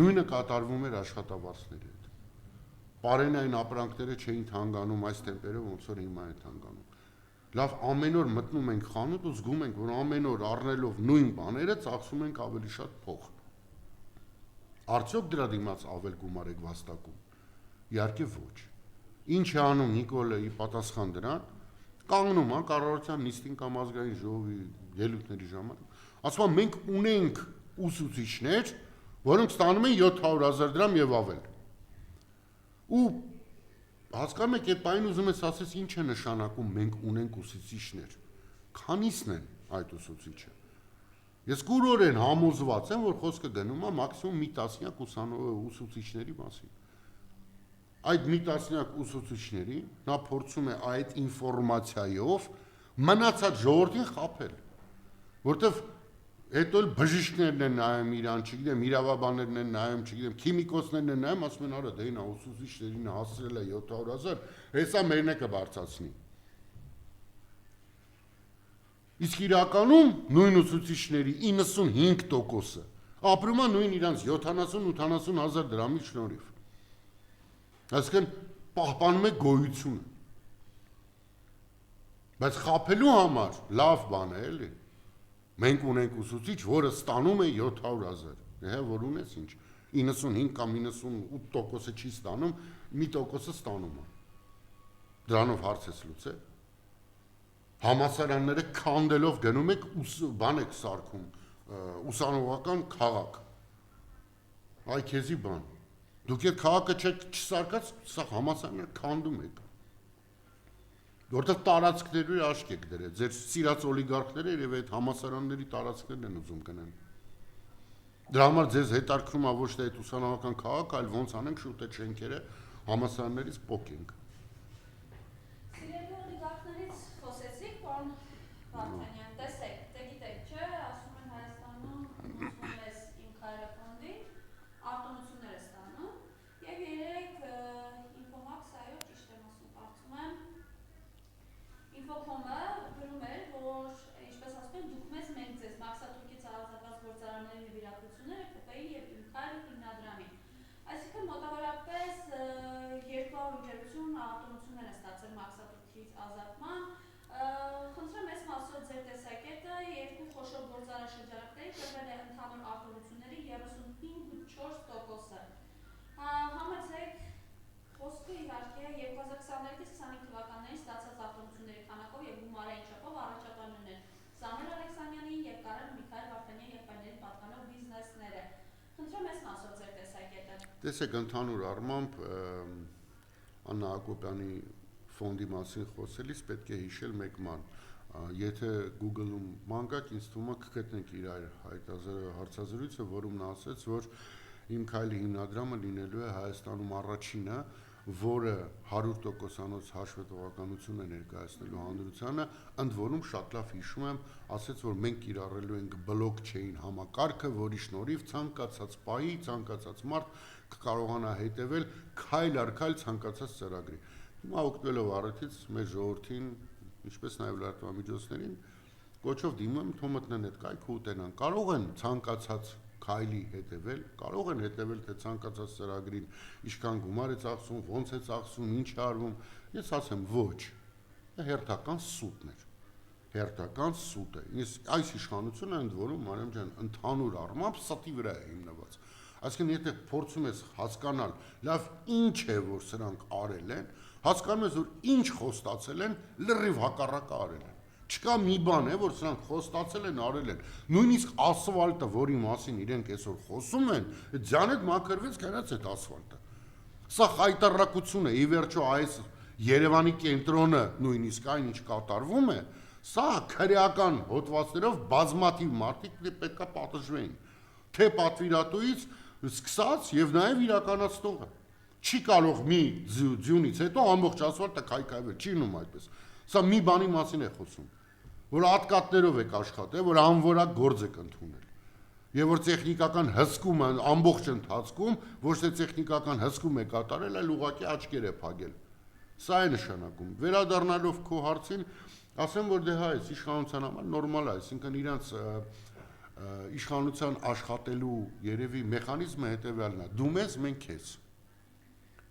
նույնը կատարվում էր աշխատավարձների հետ պարենային ապրանքները չէին թանկանում այս տեմպերով ոնց որ հիմա են թանկանում լավ ամեն օր մտնում ենք խանութ ու զգում ենք որ ամեն օր առնելով նույն բաները ծախսում ենք ավելի շատ փող արդյոք դրա դիմաց ավել գումար եք վաստակում իհարկե ոչ ինչ է անում Նիկոլը ի պատասխան դրան կանգնում է կառավարության նիստին կամ ազգային ժողովի ելույթների ժամանակ ասում մենք ունենք ուսուցիչներ որոնք ստանում են 700,000 դրամ եւ ավել ու հասկանում եք այդ բանը ուզում ես ասես ինչ է նշանակում մենք ունենք ուսուցիչներ քանիսն են այդ ուսուցիչը ես կուրորեն համոզված եմ որ խոսքը գնում է մաքսիմում մի տասնյակ ուսուցիչների մասին այդ մի տասնյակ ուսուցիչների նա փորձում է այդ ինֆորմացիայով մնացած ժողովրդին խաբել որտեվ հետո էլ բժիշկներն են նայում իրան, չգիտեմ, իրավաբաններն են նայում, չգիտեմ, քիմիկոսներն են նայում, ասում են, արա, դե նա ուսուցիչներին հասցրել է 700,000, հեսա մերն է կբարձրացնի։ Իսկ իրականում նույն ուսուցիչների 95%-ը ապրում է նույն իրանց 70-80,000 դրամի շնորհիվ։ Այսինքն պահպանում է գոյությունը։ Բայց խաբելու համար լավ բան է, էլի։ Մենք ունենք ուսուցիչ, որը ստանում է 700,000, հա որ ունես ինչ 95 կամ 98%-ը չի ստանում, մի տոկոսը ստանում է։ Դրանով հարց ես լուծել։ Համալսարանները քանդելով գնում եք բան եք սարքում, ուսանողական քաղաք։ Այ քեզի բան։ Դուք այդ քաղաքը չսարկած, սա համալսարանները քանդում եք։ Որտեղ տարածքների աշկ եք դրել, ձեր սիրած օլիգարխները եւ այդ համասարանների տարածքներն են ուզում գնան։ Դրա համար ձեզ հետաքրքրում է ոչ թե այդ ուսանողական քաղաքը, այլ ոնց անենք շուտ այդ շենքերը համասարաններից փոկենք։ Սիրելի օլիգարխներից խոսեցիք, պարոն Վարդանյան, տեսեք, դե գիտեք, չէ, ասում են Հայաստանում ուսում ես իմ քայլը ֆոնդին, արտոնություններ է ստանում եւ երեք Ինֆոմաքս-այո, ճիշտ եմ ասում, կարծում եմ Ինֆոկոմը գրում էր, որ ինչպես ասում են, դուք մեզ մենք ձեզ մաքսատուրքից ազատված գործարանների նվիրատվությունները ԿՊ-ի եւ Իմքայլ հիմնադրամին։ Այսինքն մոտավորապես 200 ընկերություն արտոնություններ են ստացել մաքսատուրքից ազատման։ Խնդրեմ ես մասով ձեր տեսակետը երկու խոշոր գործարան շրջանակների տրվել է ընդհանուր արտոնությունների 35.4%-ը։ Համեցեք խոսքը իհարկե 2022-ից 25 թվականներին ստացած արտոնությունների քանակով եւ գումարային չափով առաջատարներն են Սամվել Ալեքսանյանի եւ Կարեն Միքայել Վարդանյան եղբայրների պատկանող բիզնեսները։ Խնդրեմ ես մասով ձեր տեսակետը։ Տեսեք ընդհանուր առմամբ Աննա Հակոբյանի ֆոնդի մասին խոսելիս պետք է հիշել մեկ բան։ Եթե Google-ում մանգակ ինձ թվում է կգտնենք իր հարցազրույցը, որում նա ասաց, որ Իմ քայլի հիմնադրամը լինելու է Հայաստանում առաջինը, որը 100%-անոց հաշվետվականություն է ներկայացնելու հանրությանը, ընդ որում շատ լավ հիշում եմ, ասաց, որ մենք կիրառելու ենք բլոկչեյն համակարգը, որի շնորհիվ ցանկացած պահի, ցանկացած մարդ կկարողանա հետևել քայլ առ քայլ ցանկացած ծրագրի։ Հիմա օգտվելով առիթից մեր ժողովրդին, ինչպես նաև լրատվամիջոցներին, կոչով դիմում եմ թող մտնեն այդ կայքը ուտենան։ Կարող են ցանկացած քայլի հետևել, կարող են հետևել թե ցանկացած ծրագրին ինչքան գումար է ծախսում, ոնց է ծախսում, ինչ է արվում, ես ասեմ ոչ, հերթական սուտն էր, հերթական սուտ է, այս իշխանությունը ընդ որում Մարիամ ջան ընդհանուր առմամբ ստի վրա է հիմնված, Այսինքն եթե փորձում ես հասկանալ, լավ ինչ է որ սրանք արել են, հասկանում ես որ ինչ խոստացել են, լրիվ հակառակը արել են։ Չկա մի բան է, որ սրանք խոստացել են, արել են։ Նույնիսկ ասֆալտը, որի մասին իրենք այսօր խոսում են, ձյանետ մաքրվեց գնաց այդ ասֆալտը։ Սա խայտարակություն է, ի վերջո այս Երևանի կենտրոնը նույնիսկ այնինչ կատարվում է, սա քրեական հոդվածներով բազմաթիվ մարդիկ պետք է պատժվեն, թե պատվիրատուից սկսած եւ նաեւ իրականացնողը։ Չի կարող մի ձյունից հետո ամբողջ ասֆալտը քայքայվել, չի նում այդպես։ Սա մի բանի մասին է խոսում, որ ատկատներով եք աշխատել, որ անվորակ գործ եք ընդունել։ Եվ որ տեխնիկական հսկումը ամբողջ ընթացքում ոչ թե տեխնիկական հսկում է կատարել, այլ ուղղակի աչքեր է փակել։ Սա է նշանակում։ Վերադառնալով քո հարցին, ասեմ, որ դե հա, այս իշխանության համար նորմալ է, այսինքն իրանց իշխանության աշխատելու երևի մեխանիզմը հետևյալն է. դու մեզ, մենք քեզ։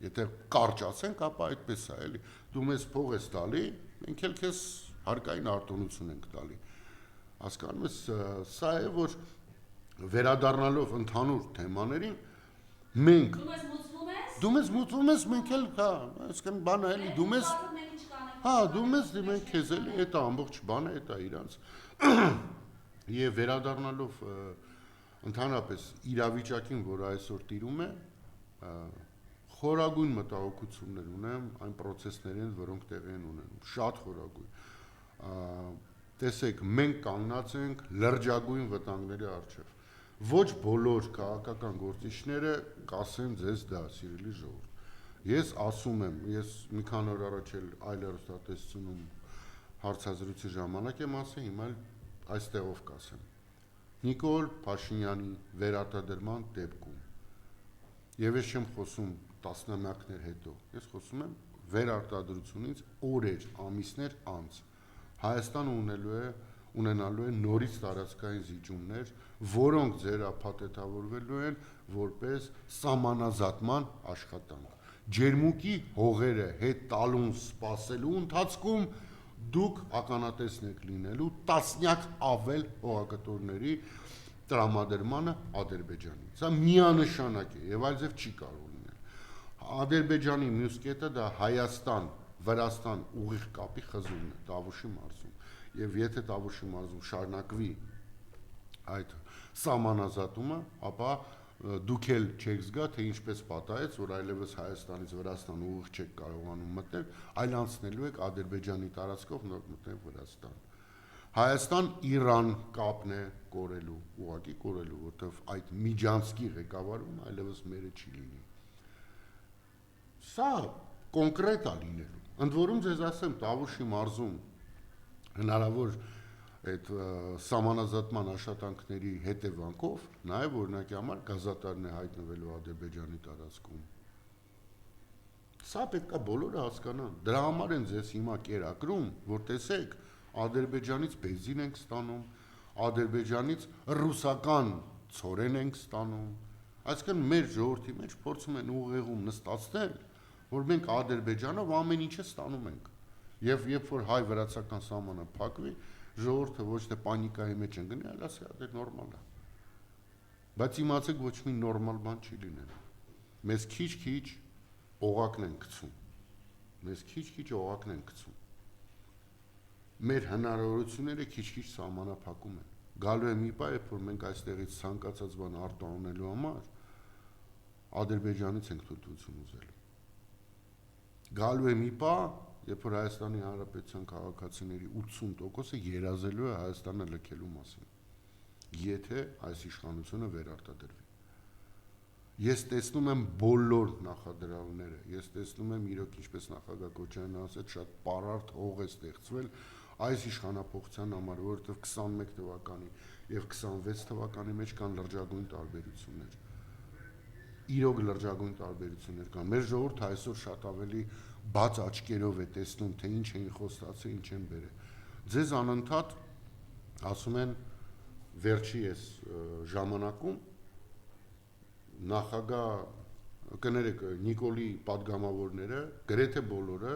Եթե կարճ ասենք, ապա այդպես է, էլի։ Դու մեզ փող ես տալի, մենք էլ քեզ հարկային արտոնություն ենք տալի։ Հասկանում ես, սա է, որ վերադառնալով ընդհանուր թեմաներին, մենք դու մեզ մուծվում ես, մենք էլ, հա, այսինքն բանը էլի, դու մեզ հա, դու մեզ մենք քեզ էլի, այդ ամբողջ բանը այդ է իրանց։ Եվ վերադառնալով ընդհանրապես իրավիճակին, որ այսօր տիրում է, խորագույն մտահոգություններ ունեմ այն process-ներին, որոնք տեղի են ունենում, շատ խորագույն։ Տեսեք, մենք կանգնած ենք լրջագույն վտանգների առջև։ Ոչ բոլոր քաղաքական գործիչները կասեն ձեզ դա, սիրելի ժողովուրդ։ Ես ասում եմ, ես մի քանի օր առաջ էլ այլ հեռուստատեսությունում հարցազրույցի ժամանակ եմ ասել, հիմա այստեղով կասեմ։ Նիկոլ Փաշինյանի վերարտադրման դեպքում եւ ես չեմ խոսում տասնամյակներ հետո, ես խոսում եմ վերարտադրությունից օրեր, ամիսներ անց Հայաստանը ունենալու է նորից տարածքային զիջումներ, որոնք ձերափաթեթավորվելու են որպես սահմանազատման աշխատանք։ Ջերմուկի հողերը հետ տալուն սպասելու ընթացքում դուք ականատեսն եք լինելու տասնյակ ավել հողագտորների տրամադրմանը Ադրբեջանի։ Սա միանշանակ է եւ այլ ձև չի կարող լինել։ Ադրբեջանի մյուս կետը դա Հայաստան-Վրաստան ուղիղ կապի խզումն է Տավուշի մարզում։ Եվ եթե Տավուշի մարզում շարունակվի այդ սահմանազատումը, ապա դուք էլ չեք զգա, թե ինչպես պատահեց, որ այլևս Հայաստանից Վրաստան ուղիղ չեք կարողանում մտնել, այլ անցնելու եք Ադրբեջանի տարածքով նոր մտնել Վրաստան։ Հայաստան-Իրան կապն է կորելու, ուղղակի կորելու, որտեղ այդ Միջանցքի ղեկավարումը այլևս մերը չի լինի։ Սա կոնկրետ է լինելու։ Ընդ որում ձեզ ասեմ, Տավուշի մարզում հնարավոր այդ սահմանազատման աշխատանքների հետևանքով նաև օրինակի համար գազատարն է հայտնվելու Ադրբեջանի տարածքում։ Սա պետք է բոլորը հասկանան։ Դրա համար են ձեզ հիմա կերակրում, որ տեսեք, Ադրբեջանից բենզին ենք ստանում, Ադրբեջանից ռուսական ցորեն ենք ստանում։ Այսինքն մեր ժողովրդի մեջ փորձում են ուղեղում նստածնել, որ մենք Ադրբեջանով ամեն ինչը ստանում ենք։ Եվ երբ որ հայ-վրացական սահմանը փակվի, ժողովուրդը ոչ թե պանիկայի մեջ ընկնի, այլ ասի, դա նորմալ է։ Բայց իմացեք, ոչ մի նորմալ բան չի լինելու։ Մեզ քիչ-քիչ օղակն են գցում։ Մեզ քիչ-քիչ օղակն են գցում։ Մեր հնարավորությունները քիչ-քիչ սահմանափակում են։ Գալու է մի պահ, երբ որ մենք այստեղից ցանկացած բան արտահանելու համար Ադրբեջանից ենք թույլտվություն ուզելու։ Գալու է մի պահ, երբ որ Հայաստանի Հանրապետության քաղաքացիների 80%-ը երազելու է Հայաստանը լքելու մասին, եթե այս իշխանությունը վերարտադրվի։ Ես տեսնում եմ բոլոր նախադրյալները, ես տեսնում եմ իրոք ինչպես նախագահ Քոչարյանն ասաց, շատ պարարտ հող է ստեղծվել այս իշխանապողության համար, որովհետև 21 թվականի եւ 26 թվականի մեջ կան լրջագույն տարբերություններ։ Իրոք լրջագույն տարբերություններ կան։ Մեր ժողովուրդը այսօր շատ ավելի բաց աչքերով է տեսնում, թե ինչ են խոստացել, ինչ են բերել։ Ձեզ անընդհատ ասում են վերջի այս ժամանակում նախագահ կներեք Նիկոլի падգամավորները գրեթե բոլորը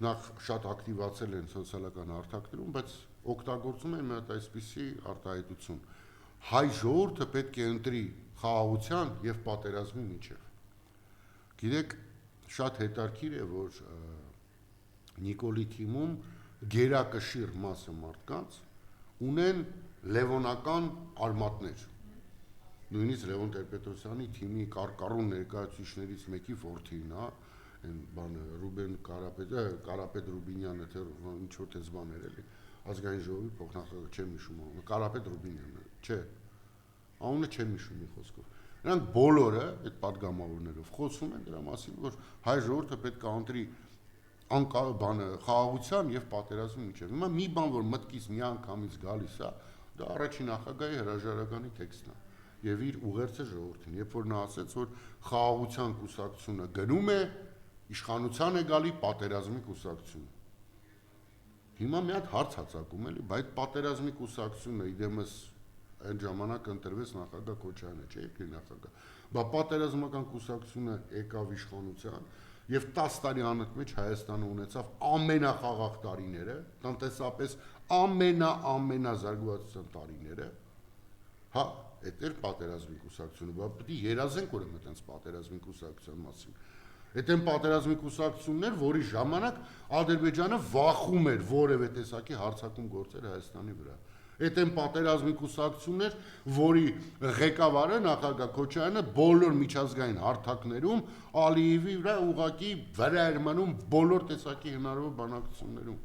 նախ շատ ակտիվացել են սոցիալական հարթակներում, բայց օգտագործում են մի հատ այսպիսի արտահայտություն։ Հայ ժողովուրդը պետք է ընտրի խաղաղության եւ պատերազմի միջև։ Գիտեք, շատ հետաքրքիր է, որ Նիկոլի թիմում գերակշիռ մասը մարդկանց ունեն լևոնական արմատներ։ Նույնիսկ Լևոն Տեր-Պետրոսյանի թիմի կարկառուն ներկայացուցիչներից մեկի որդին, հա, այն բանը Ռուբեն Կարապետ Ռուբինյանը, թե ինչ որ տես բաներ էլի, ազգային ժողովի փոխնախագահ չեմ հիշում անունը, Կարապետ Ռուբինյանը, չէ, անունը չեմ հիշում մի խոսքով։ Նրանք բոլորը այդ падգամավորներով խոսում են դրա մասին, որ հայ ժողովուրդը պետք է ընտրի խաղաղության եւ պատերազմի միջև։ Հիմա մի բան, որ մտքից միանգամից գալիս է, դա առաջին նախագահի հրաժարականի տեքստն է եւ իր ուղերձը ժողովրդին, երբ որ նա ասաց, որ խաղաղության կուսակցությունը գնում է, իշխանության է գալի պատերազմի կուսակցությունը։ Հիմա մի հատ հարց հացակում էլի, բայց պատերազմի կուսակցությունը իդեմս այն ժամանակ ընտրվեց նախագահ Քոչարյանը, չէ՞ երկրի նախագահ։ Բա պատերազմական կուսակցությունը եկավ իշխանության եւ 10 տարի անընդմեջ Հայաստանը ունեցավ ամենախաղաղ տարիները, տնտեսապես ամենազարգվածության տարիները, հա, այդ էր պատերազմի կուսակցությունը, բա պետք է երազենք ուրեմն այդպես պատերազմի կուսակցության մասին։ Այդ են պատերազմի կուսակցություններ, որի ժամանակ Ադրբեջանը վախում էր որևէ տեսակի հարձակում գործել Հայաստանի վրա։ Այդ են պատերազմի կուսակցություններ, որի ղեկավարը նախագահ Քոչարյանը բոլոր միջազգային հարթակներում Ալիևի վրա ուղղակի վրա էր մնում բոլոր տեսակի հնարավոր բանակցություններում։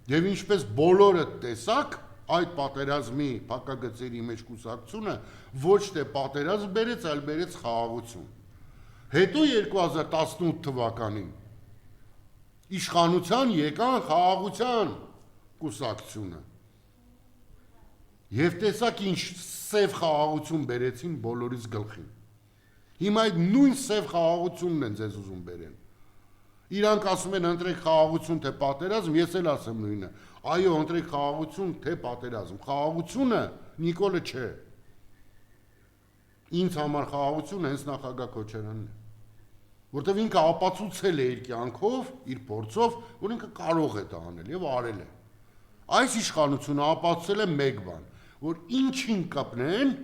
Եվ ինչպես բոլորը տեսակ, այդ պատերազմի փակագծերի մեջ կուսակցությունը ոչ թե պատերազմ բերեց, այլ բերեց խաղաղություն։ Հետո 2018 թվականին իշխանության եկան խաղաղության կուսակցությունը։ Եվ տեսակ ինչ սև խաղաղություն բերեցին բոլորից գլխին։ Հիմա այդ նույն սև խաղաղությունն են ձեզ ուզում բերեն։ Իրանք ասում են ընտրեք խաղաղություն թե պատերազմ, ես էլ ասեմ նույնը։ Այո, ընտրեք խաղաղություն թե պատերազմ։ Խաղաղությունը Նիկոլը չէ։ Ինձ համար խաղաղությունը հենց նախագահ Քոչարյանն է։ Որտեւ ինքը ապացուցել է իր կյանքով, իր փորձով, որ ինքը կարող է դա անել եւ արել է։ Այս իշխանությունը ապացուցել է մեկ բան, որ ինչին կապնեն,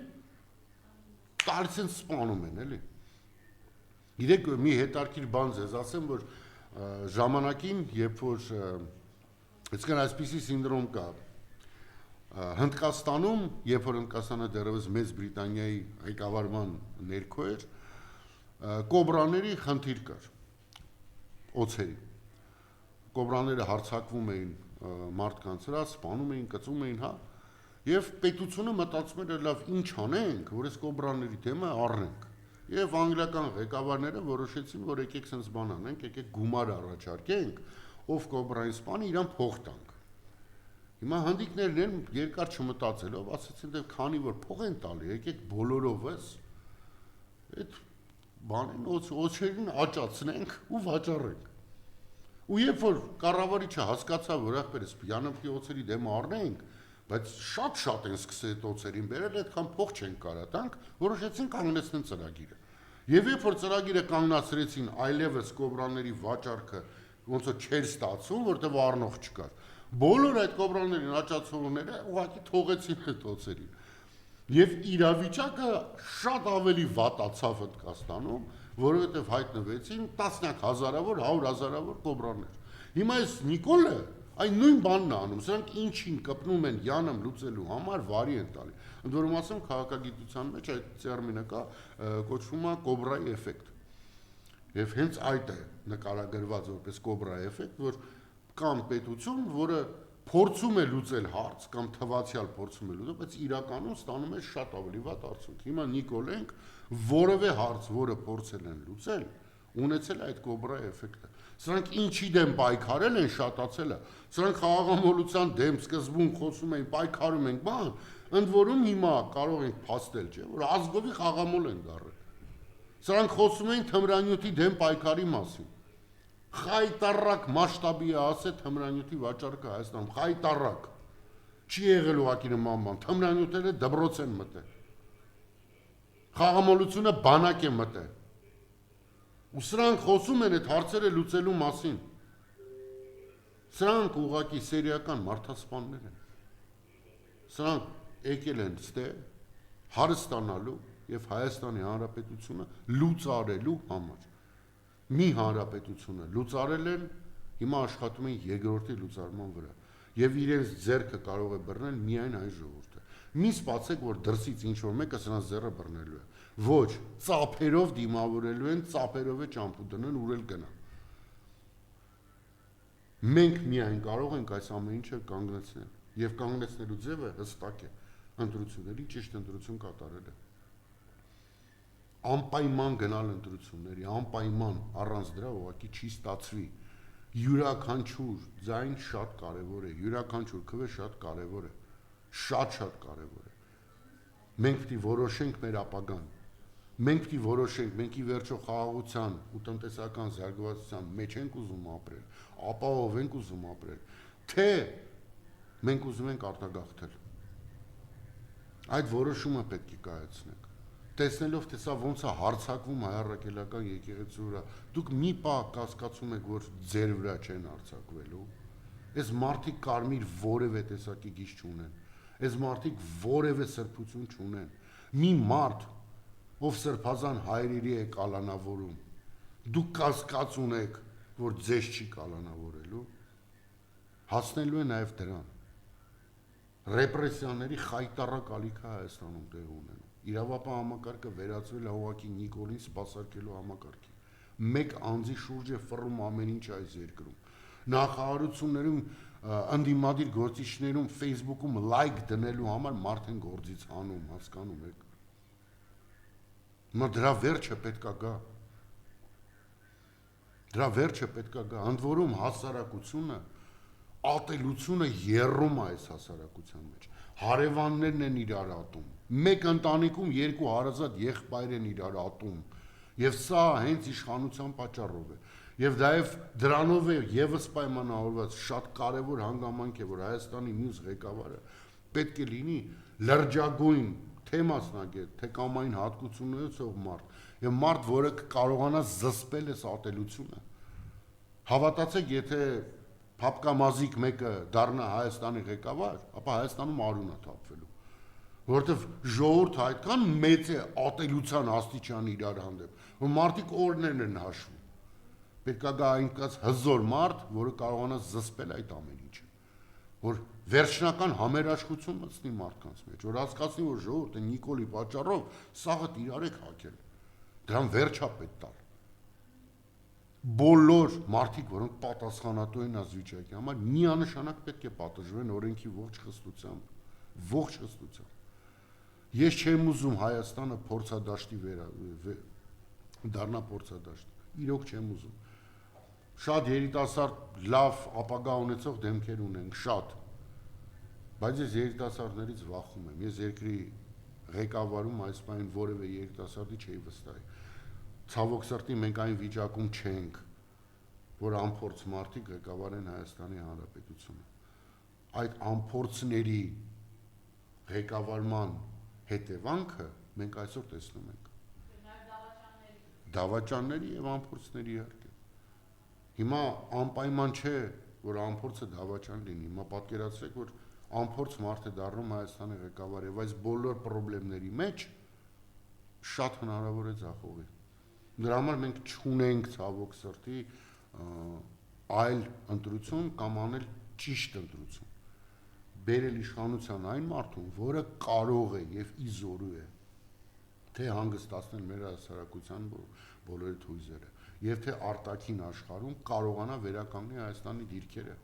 տալիս են սպանում են, էլի։ Գիտեք, մի հետաքրքիր բան ձեզ ասեմ, որ ժամանակին, երբ որ այսինքն այսպիսի սինդրոմ կա Հնդկաստանում, երբ որ Հնդկաստանը դեռևս Մեծ Բրիտանիայի ղեկավարման ներքո էր, կոբրաների խնդիր կար, օձերի։ Կոբրաները հարձակվում էին մարդկանց վրա, սպանում էին, կծում էին, հա, եւ պետությունը մտածում էր, լավ, ինչ անենք, որ այս կոբրաների դեմը առնենք։ Եվ անգլիական ղեկավարները որոշեցին, որ եկեք sense բան անենք, եկեք գումար առաջարկենք, ով կոբրային սպանի, իրան փող տանք։ Հիմա հնդիկներն են երկար չմտածելով, ասացին, դե քանի որ փող են տալի, եկեք բոլորովս այդ բանին օձերին աճացնենք ու վաճառենք։ Ու երբ որ կառավարիչը հասկացավ, որ ախպերս յանապի օձերի դեմ առնենք, բայց շատ են սկսել այդ օձերին բերել, այդքան փող չեն կարա տանք, որոշեցին կանգնեցնեն ծրագիրը։ Եվ երբ որ ծրագիրը կանգնացրեցին, այլևս կոբրաների վաճառքը ոնց որ չէր ստացվում, որտեղ առնող չկար։ Բոլոր այդ կոբրաններին աճացողները ուղղակի թողեցին այդ օձերին։ Եվ իրավիճակը շատ ավելի վատացավ Հնդկաստանում, որովհետև հայտնվեցին տասնյակ հազարավոր, 100,000-ավոր կոբրաներ։ Հիմա այս Նիկոլը այն նույն բանն է անում, սրանք ինչին կպնում են յանամ լուծելու համար վարի են տալի։ Ընդ որում ասեմ, քաղաքագիտության մեջ այդ տերմինը կա, կոչվում է կոբրայի էֆեկտ։ Եվ հենց այդ է նկարագրված որպես կոբրայի էֆեկտ, որ կամ պետություն, որը փորձում է լուծել հարց կամ թվացial փորձում է լուծել, բայց իրականում ստանում է շատ ավելի վատ արդյունք։ Հիմա Նիկոլենք որևէ հարց, որը փորձել են լուծել, ունեցել է այդ կոբրայի էֆեկտը։ Սրանք ինչի դեմ պայքարել են, շատացել է։ Սրանք խաղաղամոլության դեմ սկզբում խոսում էին, պայքարում ենք, բան, ընդ որում հիմա կարող ենք փաստել, չէ՞, որ ազգովի խաղամոլ են դառել։ Սրանք խոսում էին թմրանյութի դեմ պայքարի մասին։ Խայտարակ մասշտաբի է ասել թմրանյութի վաճառքը Հայաստանում, խայտարակ։ Չի եղել ուղղակի նման բան, թմրանյութերը դպրոց են մտել։ Խաղամոլությունը բանակ է մտել։ Ու սրանք խոսում են այդ հարցերը լուծելու մասին։ Սրանք ուղղակի սերիական մարդասպաններ են։ Սրանք եկել են ստե, հարստանալու եւ Հայաստանի Հանրապետությունը լուծարելու համար։ Մի հանրապետությունը լուծարել են, հիմա աշխատում են երկրորդի լուծարման վրա եւ իրենց ձեռքը կարող է բռնել միայն այն ժողովուրդը։ Մի սպասեք, որ դրսից ինչ որ մեկը սրանց ձեռը բռնելու է։ Ոչ, ծափերով դիմավորելու են, ծափերով է ճամփու դնեն, ուր էլ գնան։ Մենք միայն կարող ենք այս ամեն ինչը կանգնեցնել եւ կանգնեցնելու ձևը հստակ է։ Ընտրությունների ճիշտ ընտրություն կատարելը։ Անպայման գնալ ընտրությունների, անպայման, առանց դրա ուղղակի չի ստացվի։ Յուրաքանչյուր ձայն շատ կարևոր է, յուրաքանչյուր քվե շատ կարևոր է, շատ կարևոր է։ Մենք պետք է որոշենք մեր ապագան։ Մենք պետք է որոշենք, մենք ի վերջո խաղաղության ու տնտեսական զարգացության մեջ ենք ուզում ապրել, ապահով ենք ուզում ապրել, թե մենք ուզում ենք արտագաղթել։ Այդ որոշումը պետք է կայացնենք։ Տեսնելով թե սա ոնց է հարձակվում հայրաքելական եկեղեցու վրա, դուք մի պահ կասկածում եք, որ ձեր վրա չեն հարձակվելու։ Այս մարդիկ կարմիր որևէ տեսակի գիծ չունեն։ Այս մարդիկ որևէ սրբություն չունեն։ Մի մարդ, ով սրբազան հայրերի է կալանավորում, դուք կասկած ունեք, որ ձեզ չի կալանավորելու, հասնելու է նաև դրան։ Ռեպրեսիաների խայտառակ ալիքը Հայաստանում տեղ ունենում։ Իրավապահ համակարգը վերածվել է ուղղակի Նիկոլին սպասարկելու համակարգի։ Մեկ անձի շուրջ է ֆռում ամեն ինչ այս երկրում։ Նախարարություններում, ընդդիմադիր գործիչներում, Facebook-ում լայք դնելու համար մարդ են գործից հանում, հասկանում եք։ Մա դրա վերջը պետքա գա։ Դրա վերջը պետքա գա։ Ընդ որում հասարակությունը, ատելությունը եռում է այս հասարակության մեջ։ Հարևաններն են իրար ատում։ Մեկ ընտանիքում երկու հարազատ եղբայր են իրար ատում։ Եվ սա հենց իշխանության պատճառով է։ Եվ դայև դրանով է եւս պայմանավորված շատ կարևոր հանգամանք է, որ Հայաստանի մյուս ղեկավարը պետք է լինի լրջագույն թե մասնագետ, թե կամային հատկություններով մարդ, եւ մարդ, որը կարողանա զսպել այս ատելությունը։ Հավատացեք, եթե փապկամազիկ մեկը դառնա Հայաստանի ղեկավար, ապա Հայաստանում արյուն է թափվելու, որովհետեւ ժողովուրդը այդքան մեծ է ատելության աստիճան իրար հանդեպ, որ մարդիկ օրներն են հաշվում։ Պետք է գա այնքան հզոր մարդ, որը կարողանա զսպել այդ ամեն ինչը, որ վերջնական համերաշխություն մտցնի մարդկանց մեջ, որ հասկացնի, որ ժողովուրդը Նիկոլի պատճառով սաղը իրար է հակել, դրան վերջա պետք տալ։ Բոլոր մարդիկ, որոնք պատասխանատու են այս վիճակի համար, միանշանակ պետք է պատժվեն օրենքի ողջ խստությամբ։ Ես չեմ ուզում Հայաստանը փորձադաշտի դառնա փորձադաշտ, իրոք չեմ ուզում։ Շատ երիտասարդ լավ ապագա ունեցող դեմքեր ունենք, շատ, բայց ես երիտասարդներից վախում եմ, ես երկրի ղեկավարում այս բանին որևէ երիտասարդի չէի վստահի։ Ցավոք սրտի մենք այն վիճակում չենք, որ անփորձ մարդիկ ղեկավարեն Հայաստանի Հանրապետությունը։ Այդ անփորձների ղեկավարման հետևանքը մենք այսօր տեսնում ենք։ Դավաճանների եւ անփորձների իհարկե։ Հիմա անպայման չէ, որ անփորձը դավաճան լինի։ Հիմա պատկերացրեք, որ անփորձ մարդ է դառնում Հայաստանի ղեկավար եւ այս բոլոր խնդիրների մեջ շատ հնարավոր է ձախողի։ Դրա համար մենք չունենք ցավոք սրտի այլ ընտրություն կամ անել ճիշտ ընտրություն։ Բերել իշխանության այն մարդուն, որը կարող է եւ իզորու է թե հանգստացնել մեր հասարակության բոլոր թույզերը եւ թե արտաքին աշխարհում կարողանա վերականգնել Հայաստանի դիրքերը։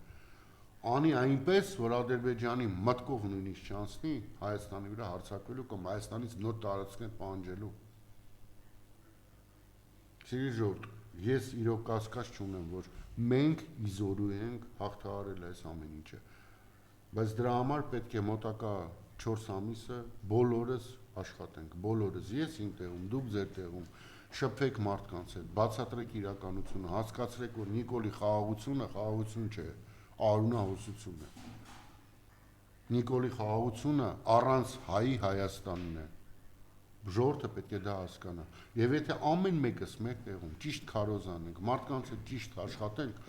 Անի այնպես, որ Ադրբեջանի մտքով նույնիսկ չանցնի Հայաստանի վրա հարձակվելու կամ Հայաստանից նոր տարածքներ պահանջելու։ Սիրիժորդ, ես իրոք կասկած չունեմ, որ մենք իզորու ենք հաղթահարել այս ամեն ինչը, բայց դրա համար պետք է մոտակա 4 ամիսը բոլորս աշխատենք, բոլորս, ես իմ տեղում, դուք ձեր տեղում, շփվեք մարդկանց հետ, բացատրեք իրականությունը, հասկացրեք, որ Նիկոլի խաղաղությունը խաղաղություն չէ, արյունահոսություն է։ Նիկոլի խաղաղությունը առանց հայի Հայաստանն է։ Ժողովուրդը պետք է դա հասկանա։ Եվ եթե ամեն մեկս մեր տեղում ճիշտ քարոզանենք, մարդկանց հետ ճիշտ աշխատենք,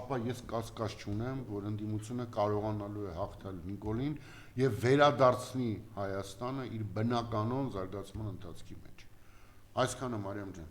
ապա ես կասկած չունեմ, որ ընդդիմությունը կարողանալու է հաղթալ Նիկոլին եւ վերադարձնի Հայաստանը իր բնականon զարգացման ընթացքի մեջ։ Այսքանը Մարիամ ջան։